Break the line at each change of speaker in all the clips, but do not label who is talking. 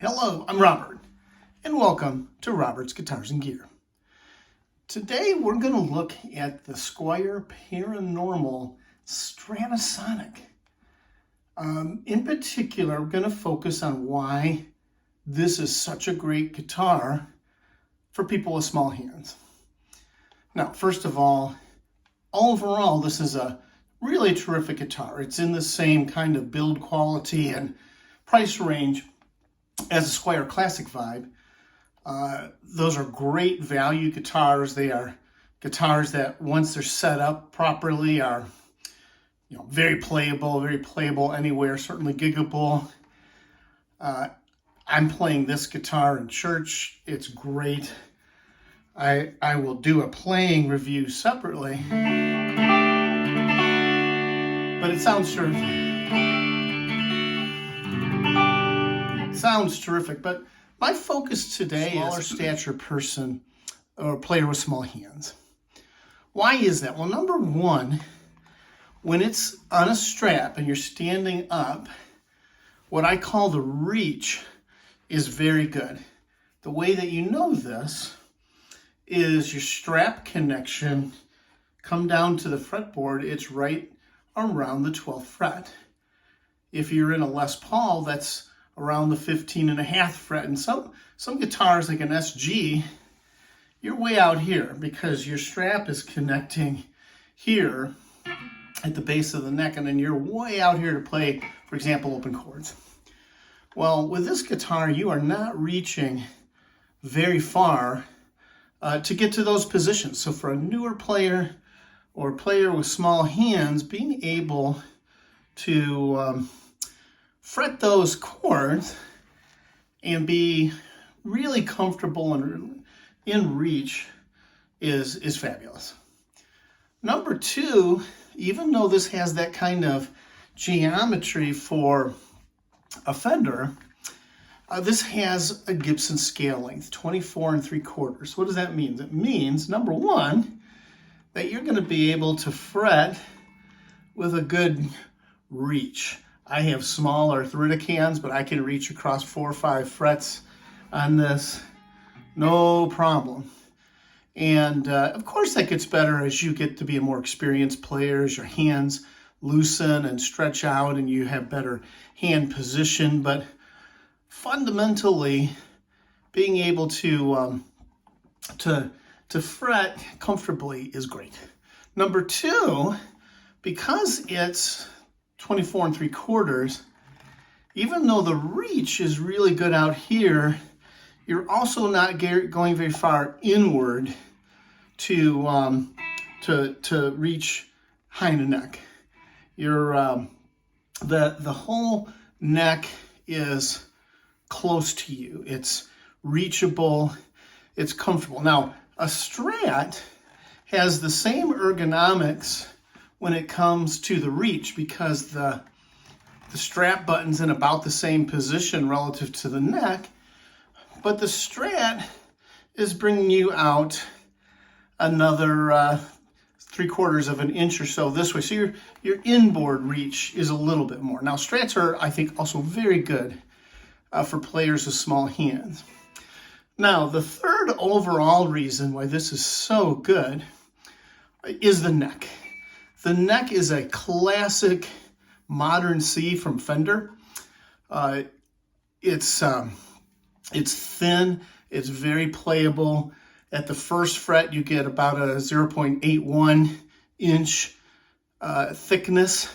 Hello, I'm Robert, and welcome to Robert's Guitars and Gear. Today we're going to look at the Squier Paranormal Strat-o-Sonic. In particular, we're going to focus on why this is such a great guitar for people with small hands. Now, first of all, overall, this is a really terrific guitar. It's in the same kind of build quality and price range as a Squier Classic vibe. Those are great value guitars. They are guitars that once they're set up properly are very playable anywhere, certainly giggable. I'm playing this guitar in church. It's great. I will do a playing review separately, but it sounds terrific. Sounds terrific, but my focus today is smaller stature person or player with small hands. Why is that? Well, number one, when it's on a strap and you're standing up, what I call the reach is very good. The way that you know this is your strap connection come down to the fretboard, it's right around the 12th fret. If you're in a Les Paul, that's around the 15.5 fret. And some guitars like an SG, you're way out here because your strap is connecting here at the base of the neck, and then you're way out here to play, for example, open chords. Well, with this guitar, you are not reaching very far to get to those positions. So for a newer player or a player with small hands, being able to fret those chords and be really comfortable and in reach is fabulous. Number two, even though this has that kind of geometry for a Fender, this has a Gibson scale length, 24 3/4. What does that mean? It means, number one, that you're going to be able to fret with a good reach. I have small arthritic hands, but I can reach across 4 or 5 frets on this, no problem. And of course that gets better as you get to be a more experienced player, as your hands loosen and stretch out and you have better hand position. But fundamentally, being able to fret comfortably is great. Number two, because it's 24 3/4, even though the reach is really good out here, you're also not going very far inward to reach high in the neck. The whole neck is close to you. It's reachable. It's comfortable. Now, a Strat has the same ergonomics when it comes to the reach, because the strap button's in about the same position relative to the neck, but the Strat is bringing you out another 3/4 of an inch or so this way. So your inboard reach is a little bit more. Now, Strats are, I think, also very good for players with small hands. Now, the third overall reason why this is so good is the neck. The neck is a classic modern C from Fender. It's thin, it's very playable. At the first fret, you get about a 0.81 inch thickness.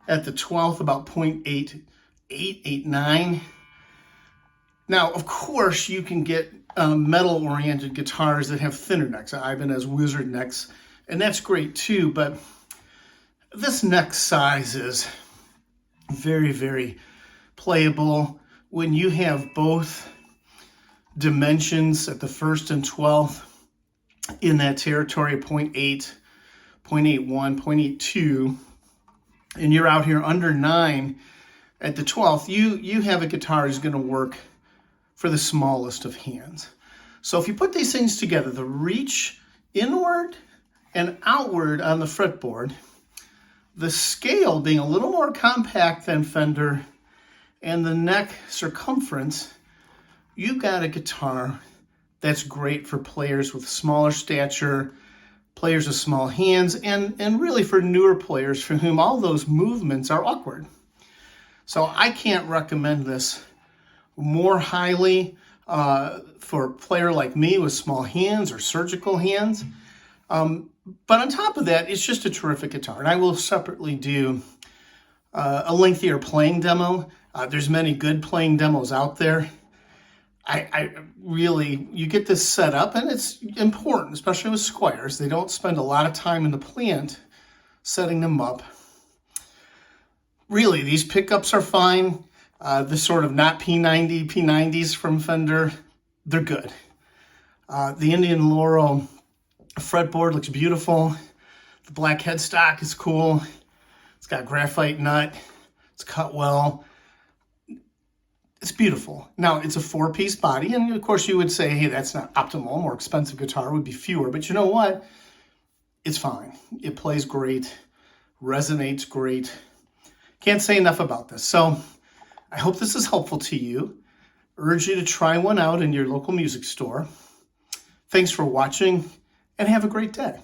At the 12th, about 0.8889. Now, of course, you can get metal-oriented guitars that have thinner necks, Ibanez Wizard necks, and that's great too, but this neck size is very, very playable. When you have both dimensions at the 1st and 12th in that territory of 0.8, 0.81, 0.82, and you're out here under 9 at the 12th, you have a guitar that's going to work for the smallest of hands. So if you put these things together, the reach inward and outward on the fretboard, the scale being a little more compact than Fender, and the neck circumference you got a guitar that's great for players with smaller stature, players with small hands, and really for newer players for whom all those movements are awkward. So I can't recommend this more highly for a player like me with small hands or surgical hands. But on top of that, it's just a terrific guitar. And I will separately do a lengthier playing demo. There's many good playing demos out there. I really, you get this set up, and it's important, especially with Squiers. They don't spend a lot of time in the plant setting them up. Really, these pickups are fine. The sort of not P90, P90s from Fender, they're good. The Indian Laurel fretboard looks beautiful. The black headstock is cool. It's got a graphite nut. It's cut well. It's beautiful. Now, it's a 4-piece body, and of course you would say, hey, that's not optimal. A more expensive guitar would be fewer, but you know what? It's fine. It plays great, resonates great. Can't say enough about this. So I hope this is helpful to you. Urge you to try one out in your local music store. Thanks for watching, and have a great day.